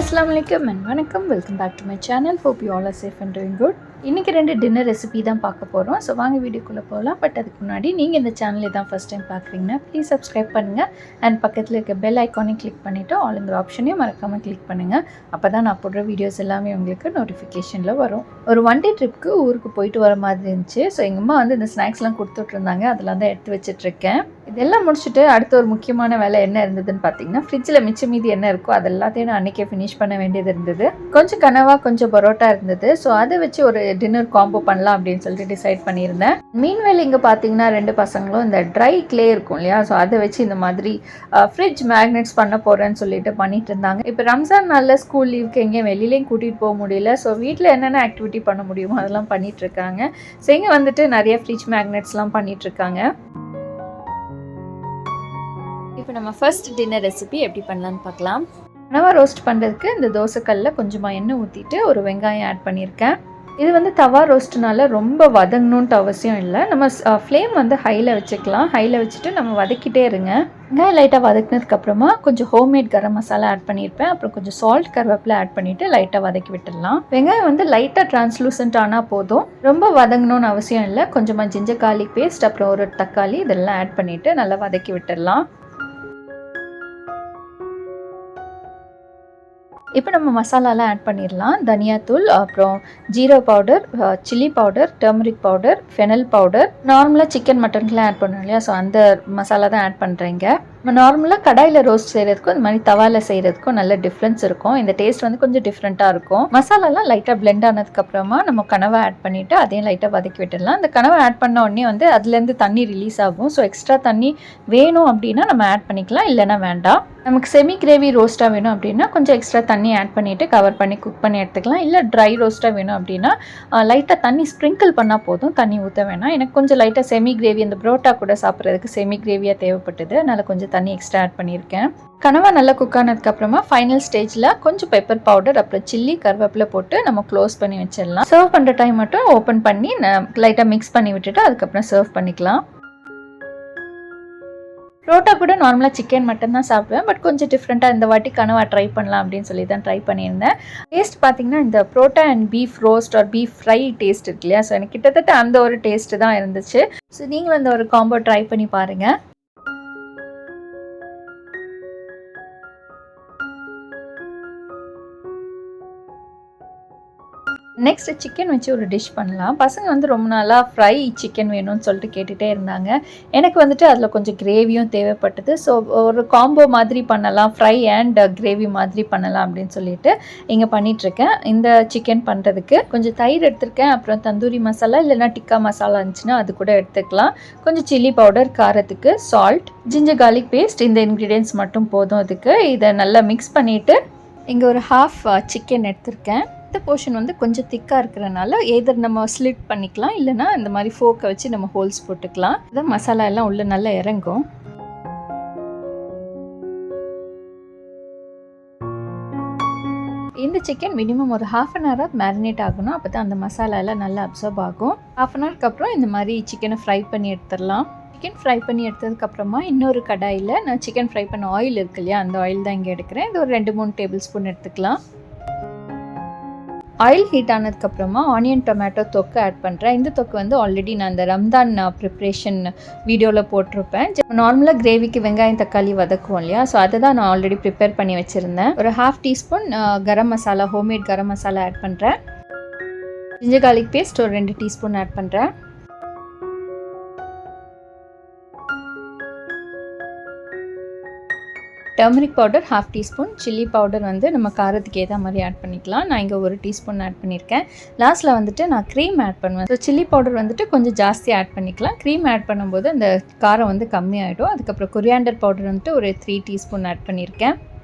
Assalamu alaikum and vanakkam. Welcome back to my channel. Hope you all are safe and doing good. இன்றைக்கி 2 dinner recipe தான் பார்க்க போகிறோம். So வாங்க வீடியோக்குள்ளே போகலாம். பட் அதுக்கு முன்னாடி நீங்கள் இந்த சேனலை தான் ஃபஸ்ட் டைம் பார்க்குறீங்கன்னா ப்ளீஸ் சப்ஸ்கிரைப் பண்ணுங்கள் அண்ட் பக்கத்தில் இருக்க பெல் ஐக்கானையும் கிளிக் பண்ணிவிட்டு ஆல்ங்கிற ஆப்ஷனையும் மறக்காமல் கிளிக் பண்ணுங்கள். அப்போ தான் நான் போடுற வீடியோஸ் எல்லாமே உங்களுக்கு நோட்டிஃபிகேஷனில் வரும். ஒரு 1 டே ட்ரிப்புக்கு ஊருக்கு போயிட்டு வர மாதிரி இருந்துச்சு. ஸோ எங்கள் அம்மா வந்து இந்த ஸ்நாக்ஸ்லாம் கொடுத்துட்ருந்தாங்க. அதெல்லாம் தான் எடுத்து வச்சிட்ருக்கேன். இதெல்லாம் முடிச்சுட்டு அடுத்த ஒரு முக்கியமான வேலை என்ன இருந்ததுன்னு பார்த்தீங்கன்னா ஃப்ரிட்ஜில் மிச்சம் மீதி என்ன இருக்கோ அதெல்லாத்தையும் நான் அன்றைக்கே ஃபினிஷ் பண்ண வேண்டியது இருந்தது. கொஞ்சம் கனவா கொஞ்சம் பரோட்டா இருந்தது. ஸோ அதை வச்சு ஒரு டின்னர் காம்போ பண்ணலாம் அப்படின்னு சொல்லிட்டு டிசைட் பண்ணியிருந்தேன். மீன்வேல் இங்கே பார்த்தீங்கன்னா 2 பசங்களும் இந்த ட்ரை கிளே இருக்கும் இல்லையா, ஸோ அதை வச்சு இந்த மாதிரி ஃப்ரிட்ஜ் மேக்னெட்ஸ் பண்ண போகிறேன்னு சொல்லிட்டு பண்ணிட்டு இருந்தாங்க. இப்போ ரம்ஜான் நாளில் ஸ்கூல் லீவுக்கு எங்கேயும் வெளியிலையும் கூட்டிகிட்டு போக முடியல. ஸோ வீட்டில் என்னென்ன ஆக்டிவிட்டி பண்ண முடியுமோ அதெல்லாம் பண்ணிகிட்ருக்காங்க. ஸோ இங்கே வந்துட்டு நிறைய ஃப்ரிட்ஜ் மேக்னெட்ஸ்லாம் பண்ணிகிட்ருக்காங்க. இப்போ நம்ம ஃபர்ஸ்ட் டின்னர் ரெசிபி எப்படி பண்ணலான்னு பார்க்கலாம். கனவா ரோஸ்ட் பண்ணுறதுக்கு இந்த தோசைக்கல்லில் கொஞ்சமாக எண்ணெய் ஊற்றிட்டு ஒரு வெங்காயம் ஆட் பண்ணியிருக்கேன். இது வந்து தவா ரோஸ்ட்னால ரொம்ப வதங்கணுன்ட்டு அவசியம் இல்லை. நம்ம ஃப்ளேம் வந்து ஹையில் வச்சுக்கலாம். ஹையில் வச்சுட்டு நம்ம வதக்கிட்டே இருங்க. வெங்காயம் லைட்டாக வதக்கினதுக்கப்புறமா கொஞ்சம் ஹோம்மேட் கரம் மசாலா ஆட் பண்ணியிருப்பேன். அப்புறம் கொஞ்சம் சால்ட் கருவேப்பிலை ஆட் பண்ணிவிட்டு லைட்டாக வதக்கி விட்டுடலாம். வெங்காயம் வந்து லைட்டாக டிரான்ஸ்லூசன்ட் ஆனால் போதும், ரொம்ப வதங்கணும்னு அவசியம் இல்லை. கொஞ்சமாக ஜிஞ்சர் கார்லிக் பேஸ்ட் அப்புறம் ஒரு தக்காளி இதெல்லாம் ஆட் பண்ணிவிட்டு நல்லா வதக்கி விட்டுடலாம். இப்போ நம்ம மசாலாலாம் ஆட் பண்ணிடலாம். தனியாத்தூள், அப்புறம் jeera powder, chilli powder, turmeric powder, fennel powder, நார்மலாக சிக்கன் மட்டனுக்குலாம் ஆட் பண்ணுவோம் இல்லையா, ஸோ அந்த மசாலா தான் ஆட் பண்ணுறேங்க. நம்ம நார்மலாக கடாயில் ரோஸ்ட் செய்கிறதுக்கும் இந்த மாதிரி தவாவில் செய்கிறதுக்கும் நல்ல டிஃப்ரென்ஸ் இருக்கும். இந்த டேஸ்ட் வந்து கொஞ்சம் டிஃப்ரெண்ட்டாக இருக்கும். மசாலாலாம் லைட்டாக பிளெண்ட் ஆனதுக்கப்புறமா நம்ம கனவை ஆட் பண்ணிவிட்டு அதையும் லைட்டாக வதக்கி விட்டுடலாம். இந்த கனவை ஆட் பண்ண உடனே வந்து அதுலேருந்து தண்ணி ரிலீஸ் ஆகும். ஸோ எக்ஸ்ட்ரா தண்ணி வேணும் அப்படின்னா நம்ம ஆட் பண்ணிக்கலாம், இல்லைனா வேண்டாம். நமக்கு செமி கிரேவி ரோஸ்ட்டாக வேணும் அப்படின்னா கொஞ்சம் எக்ஸ்ட்ரா தண்ணி ஆட் பண்ணிவிட்டு கவர் பண்ணி குக் பண்ணி எடுத்துக்கலாம். இல்லை ட்ரை ரோஸ்ட்டாக வேணும் அப்படின்னா லைட்டாக தண்ணி ஸ்ப்ரிங்கிள் பண்ணால் போதும், தண்ணி ஊற்ற வேணாம். எனக்கு கொஞ்சம் லைட்டாக செமி கிரேவி அந்த புரோட்டா கூட சாப்பிட்றதுக்கு செமி கிரேவியாக தேவைப்பட்டது, அதனால் கொஞ்சம் தண்ணி எக்ஸ்ட்ரா ஆட் பண்ணியிருக்கேன். கனவா நல்லா குக் ஆனதுக்கப்புறமா ஃபைனல் ஸ்டேஜில் கொஞ்சம் பெப்பர் பவுடர் அப்புறம் சில்லி கருவேப்பிலை போட்டு நம்ம க்ளோஸ் பண்ணி வச்சிடலாம். சர்வ் பண்ணுற டைம் மட்டும் ஓப்பன் பண்ணி லைட்டாக மிக்ஸ் பண்ணி விட்டுட்டு அதுக்கப்புறம் சர்வ் பண்ணிக்கலாம். புரோட்டா கூட நார்மலாக சிக்கன் மட்டும் தான் சாப்பிடுவேன். பட் கொஞ்சம் டிஃப்ரெண்ட்டாக இந்த வாட்டி கனவா ட்ரை பண்ணலாம் அப்படின்னு சொல்லி தான் ட்ரை பண்ணியிருந்தேன். டேஸ்ட் பார்த்தீங்கன்னா இந்த parotta and beef roast or beef fry taste இருக்கு இல்லையா, ஸோ எனக்கு கிட்டத்தட்ட அந்த ஒரு டேஸ்ட்டு தான் இருந்துச்சு. ஸோ நீங்களும் இந்த ஒரு காம்போ ட்ரை பண்ணி பாருங்கள். நெக்ஸ்ட் சிக்கன் வச்சு ஒரு டிஷ் பண்ணலாம். பசங்க வந்து ரொம்ப நாளாக ஃப்ரை சிக்கன் வேணும்னு சொல்லிட்டு கேட்டுகிட்டே இருந்தாங்க. எனக்கு வந்துட்டு அதில் கொஞ்சம் கிரேவியும் தேவைப்பட்டது. ஸோ ஒரு காம்போ மாதிரி பண்ணலாம், ஃப்ரை அண்ட் கிரேவி மாதிரி பண்ணலாம் அப்படின்னு சொல்லிட்டு இங்கே பண்ணிகிட்ருக்கேன். இந்த சிக்கன் பண்ணுறதுக்கு கொஞ்சம் தயிர் எடுத்திருக்கேன், அப்புறம் தந்தூரி மசாலா இல்லைனா டிக்கா மசாலா இருந்துச்சுன்னா அது கூட எடுத்துக்கலாம். கொஞ்சம் சில்லி பவுடர், காரத்துக்கு சால்ட், ஜிஞ்சர் கார்லிக் பேஸ்ட், இந்த இன்க்ரீடியன்ட்ஸ் மட்டும் போதும். அதுக்கு இதை நல்லா மிக்ஸ் பண்ணிவிட்டு இங்கே ஒரு ஹாஃப் சிக்கன் எடுத்திருக்கேன். இந்த போர்ஷன் வந்து கொஞ்சம் திக்காக இருக்கிறனால எதர் நம்ம ஸ்லிட் பண்ணிக்கலாம், இல்லைனா இந்த மாதிரி ஃபோக்கை வச்சு நம்ம ஹோல்ஸ் போட்டுக்கலாம். இதான் மசாலா எல்லாம் உள்ளே நல்லா இறங்கும். இந்த சிக்கன் மினிமம் ஒரு ½ அன் ஹவராக மேரினேட் ஆகணும். அப்போ தான் அந்த மசாலா எல்லாம் நல்லா அப்சர்வ் ஆகும். ½ அன் ஹவருக்கு அப்புறம் இந்த மாதிரி சிக்கனை ஃப்ரை பண்ணி எடுத்துடலாம். சிக்கன் ஃப்ரை பண்ணி எடுத்ததுக்கப்புறமா இன்னொரு கடாயில் நான் சிக்கன் ஃப்ரை பண்ண ஆயில் இருக்கு இல்லையா, அந்த ஆயில் தான் இங்கே எடுக்கிறேன். இது ஒரு 2-3 டேபிள் ஸ்பூன் எடுத்துக்கலாம். ஆயில் ஹீட் ஆனதுக்கப்புறமா ஆனியன் டொமேட்டோ தொக்கு ஆட் பண்ணுறேன். இந்த தொக்கு வந்து ஆல்ரெடி நான் இந்த ரம்தான் ப்ரிப்ரேஷன் வீடியோவில் போட்டிருப்பேன். நார்மலாக கிரேவிக்கு வெங்காயம் தக்காளி வதக்குவோம் இல்லையா, ஸோ அதை தான் நான் ஆல்ரெடி ப்ரிப்பேர் பண்ணி வச்சுருந்தேன். ஒரு ½ teaspoon garam masala, homemade garam masala add பண்ணுறேன். ஜிஞ்சர் கார்லிக் பேஸ்ட் ஒரு 2 டீஸ்பூன் ஆட் பண்ணுறேன். Turmeric powder ½ teaspoon, chilli powder வந்து நம்ம காரத்துக்கு ஏற்ற மாதிரி ஆட் பண்ணிக்கலாம். நான் இங்கே 1 டீஸ்பூன் ஆட் பண்ணியிருக்கேன். லாஸ்ட்டில் வந்துட்டு நான் க்ரீம் ஆட் பண்ணுவேன். ஸோ சில்லி பவுடர் வந்துட்டு கொஞ்சம் ஜாஸ்தி ஆட் பண்ணிக்கலாம். க்ரீம் ஆட் பண்ணும்போது அந்த காரம் வந்து கம்மியாகிடும். அதுக்கப்புறம் கொரியாண்டர் பவுடர் வந்துட்டு ஒரு 3 டீஸ்பூன் ஆட் பண்ணியிருக்கேன்.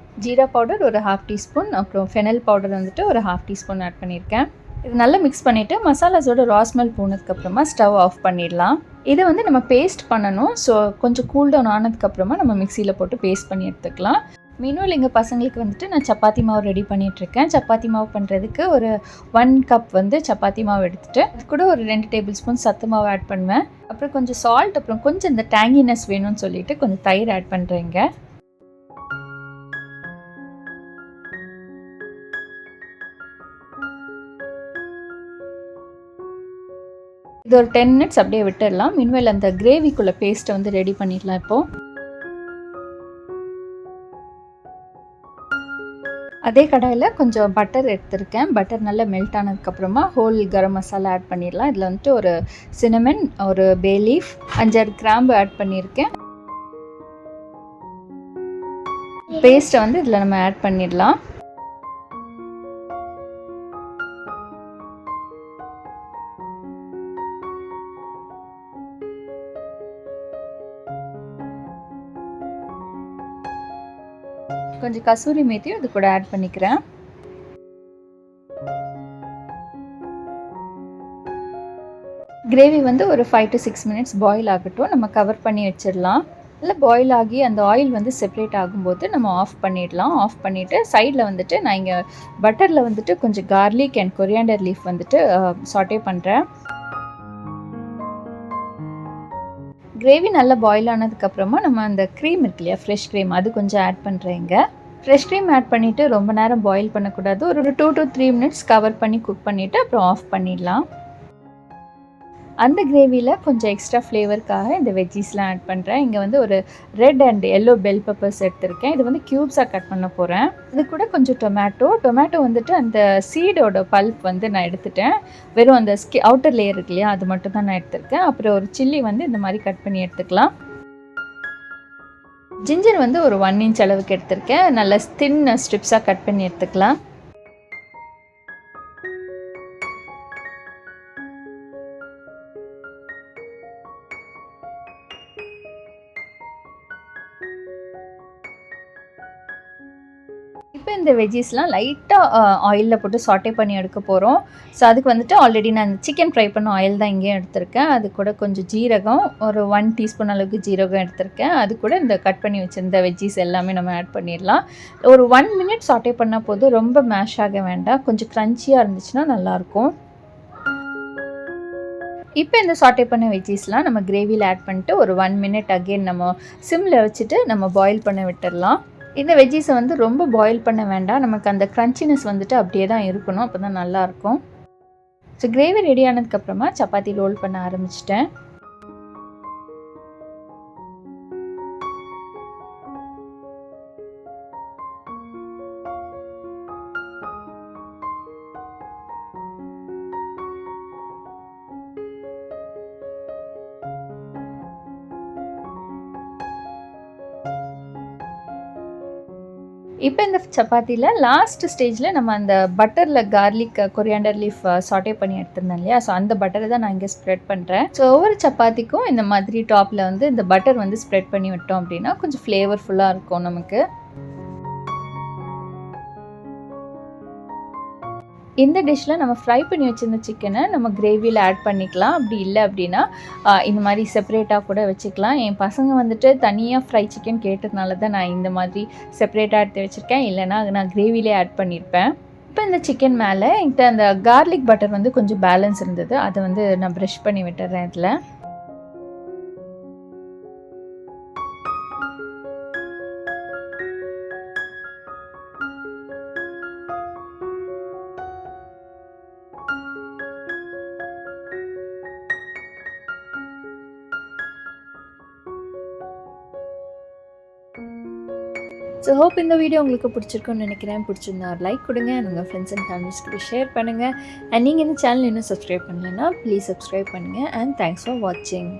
ஜீரா பவுடர் ஒரு ½ டீஸ்பூன், அப்புறம் ஃபெனல் பவுடர் வந்துட்டு ஒரு ½ டீஸ்பூன் ஆட் பண்ணியிருக்கேன். இது நல்லா மிக்ஸ் பண்ணிவிட்டு மசாலாஸோட ராஸ்மெல் போனதுக்கப்புறமா ஸ்டவ் ஆஃப் பண்ணிடலாம். இதை வந்து நம்ம பேஸ்ட் பண்ணணும். ஸோ கொஞ்சம் கூல் டவுன் ஆனதுக்கப்புறமா நம்ம மிக்சியில் போட்டு பேஸ்ட் பண்ணி எடுத்துக்கலாம். மீனுவல் எங்கள் பசங்களுக்கு வந்துட்டு நான் சப்பாத்தி மாவு ரெடி பண்ணிகிட்ருக்கேன். சப்பாத்தி மாவு பண்ணுறதுக்கு ஒரு 1 கப் வந்து சப்பாத்தி மாவு எடுத்துகிட்டு அது கூட ஒரு 2 டேபிள் ஸ்பூன் சத்து மாவு ஆட் பண்ணுவேன். அப்புறம் கொஞ்சம் சால்ட், அப்புறம் கொஞ்சம் இந்த டேங்கினஸ் வேணும்னு சொல்லிட்டு கொஞ்சம் தயிர் ஆட் பண்ணுறேங்க. இது ஒரு 10 மினிட்ஸ் அப்படியே விட்டுடலாம். மீன்வேல் அந்த கிரேவிக்குள்ள பேஸ்ட்டை வந்து ரெடி பண்ணிடலாம் இப்போது. அதே கடாயில் கொஞ்சம் பட்டர் எடுத்திருக்கேன். பட்டர் நல்லா மெல்ட் ஆனதுக்கப்புறமா ஹோல் கரம் மசாலா ஆட் பண்ணிடலாம். இதில் வந்துட்டு ஒரு சினமன், ஒரு பே லீஃப், 5-6 கிராம்பு ஆட் பண்ணியிருக்கேன். பேஸ்ட்டை வந்து இதில் நம்ம ஆட் பண்ணிடலாம். கொஞ்சம் கசூரி மேத்தியும் இது கூட ஆட் பண்ணிக்கிறேன். கிரேவி வந்து ஒரு 5 to 6 மினிட்ஸ் பாயில் ஆகட்டும். நம்ம கவர் பண்ணி வச்சிடலாம். நல்லா பாயில் ஆகி அந்த ஆயில் வந்து செப்பரேட் ஆகும்போது நம்ம ஆஃப் பண்ணிடலாம். ஆஃப் பண்ணிவிட்டு சைடில் வந்துட்டு நான் இங்கே பட்டரில் வந்துட்டு கொஞ்சம் கார்லிக் அண்ட் கொரியாண்டர் லீஃப் வந்துட்டு சாட்டே பண்ணுறேன். கிரேவி நல்லா பாயில் ஆனதுக்கப்புறமா நம்ம அந்த க்ரீம் இருக்கு இல்லையா, ஃப்ரெஷ் க்ரீம், அது கொஞ்சம் ஆட் பண்ணுறேங்க. ஃப்ரெஷ் க்ரீம் ஆட் பண்ணிவிட்டு ரொம்ப நேரம் பாயில் பண்ணக்கூடாது. ஒரு 2 to 3 மினிட்ஸ் கவர் பண்ணி குக் பண்ணிவிட்டு அப்புறம் ஆஃப் பண்ணிடலாம். அந்த கிரேவியில் கொஞ்சம் எக்ஸ்ட்ரா ஃப்ளேவருக்காக இந்த வெஜ்ஜீஸ்லாம் ஆட் பண்ணுறேன். இங்கே வந்து ஒரு red and yellow bell peppers எடுத்திருக்கேன். இது வந்து க்யூப்ஸாக கட் பண்ண போகிறேன். இது கூட கொஞ்சம் டொமேட்டோ வந்துட்டு அந்த சீடோட பல்ப் வந்து நான் எடுத்துட்டேன். வெறும் அந்த அவுட்டர் லேயர் இருக்கு இல்லையா, அது மட்டும் தான் நான் எடுத்திருக்கேன். அப்புறம் ஒரு சில்லி வந்து இந்த மாதிரி கட் பண்ணி எடுத்துக்கலாம். ஜிஞ்சர் வந்து ஒரு 1 inch அளவுக்கு எடுத்திருக்கேன். நல்லா தின் ஸ்ட்ரிப்ஸாக கட் பண்ணி எடுத்துக்கலாம். இப்போ இந்த வெஜ்ஜீஸ்லாம் லைட்டாக ஆயிலில் போட்டு சாட்டே பண்ணி எடுக்க போகிறோம். ஸோ அதுக்கு வந்துட்டு ஆல்ரெடி நான் சிக்கன் ஃப்ரை பண்ண ஆயில் தான் இங்கேயும் எடுத்திருக்கேன். அது கூட கொஞ்சம் ஜீரகம், ஒரு 1 டீஸ்பூன் அளவுக்கு ஜீரகம் எடுத்திருக்கேன். அது கூட இந்த கட் பண்ணி வச்சுருந்த வெஜ்ஜீஸ் எல்லாமே நம்ம ஆட் பண்ணிடலாம். ஒரு 1 மினிட் சாட்டே பண்ணால் போதும். ரொம்ப மேஷ் ஆக வேண்டாம். கொஞ்சம் க்ரன்ச்சியாக இருந்துச்சுன்னா நல்லாயிருக்கும். இப்போ இந்த சாட்டே பண்ண வெஜ்ஜீஸ்லாம் நம்ம கிரேவியில் ஆட் பண்ணிட்டு ஒரு 1 மினிட் அகெயின் நம்ம சிம்மில் வச்சுட்டு நம்ம பாயில் பண்ண விட்டுடலாம். இந்த வெஜ்ஜீஸை வந்து ரொம்ப பாயில் பண்ண வேண்டாம். நமக்கு அந்த க்ரன்ச்சினஸ் வந்துட்டு அப்படியே தான் இருக்கணும். அப்போ தான் நல்லாயிருக்கும். ஸோ கிரேவி ரெடி ஆனதுக்கப்புறமா சப்பாத்தி ரோல் பண்ண ஆரம்பிச்சிட்டேன். இப்போ இந்த சப்பாத்தியில் லாஸ்ட் ஸ்டேஜில் நம்ம அந்த பட்டரில் கார்லிக், கொரியாண்டர் லீஃப் சாட்டே பண்ணி எடுத்திருந்தேன் இல்லையா, ஸோ அந்த பட்டரை தான் நான் இங்கே ஸ்ப்ரெட் பண்ணுறேன். ஸோ ஒவ்வொரு சப்பாத்திக்கும் இந்த மாதிரி டாப்பில் வந்து இந்த பட்டர் வந்து ஸ்ப்ரெட் பண்ணி விட்டோம் அப்படின்னா கொஞ்சம் ஃப்ளேவர்ஃபுல்லாக இருக்கும் நமக்கு. இந்த டிஷ்ஷில் நம்ம ஃப்ரை பண்ணி வச்சுருந்த சிக்கனை நம்ம கிரேவியில் ஆட் பண்ணிக்கலாம். அப்படி இல்லை அப்படின்னா இந்த மாதிரி செப்பரேட்டாக கூட வச்சுக்கலாம். என் பசங்க வந்துட்டு தனியாக ஃப்ரை சிக்கன் கேட்டதுனால தான் நான் இந்த மாதிரி செப்பரேட்டாக எடுத்து வச்சுருக்கேன். இல்லைனா நான் கிரேவிலே ஆட் பண்ணியிருப்பேன். இப்போ இந்த சிக்கன் மேலே என்கிட்ட அந்த கார்லிக் பட்டர் வந்து கொஞ்சம் பேலன்ஸ் இருந்தது. அதை வந்து நான் ப்ரஷ் பண்ணி விட்டுறேன் இதில். ஸோ ஹோப் இந்த வீடியோ உங்களுக்கு பிடிச்சிருக்குன்னு நினைக்கிறேன். பிடிச்சிருந்தா ஒரு லைக் கொடுங்க. உங்கள் ஃப்ரெண்ட்ஸ் அண்ட் ஃபேமிலிஸ்க்கு ஷேர் பண்ணுங்கள். அண்ட் நீங்கள் இந்த சேனல் இன்னும் சப்ஸ்கிரைப் பண்ணலைன்னா ப்ளீஸ் சப்ஸ்கிரைப் பண்ணுங்கள். அண்ட் தேங்க்ஸ் ஃபார் வாட்சிங்.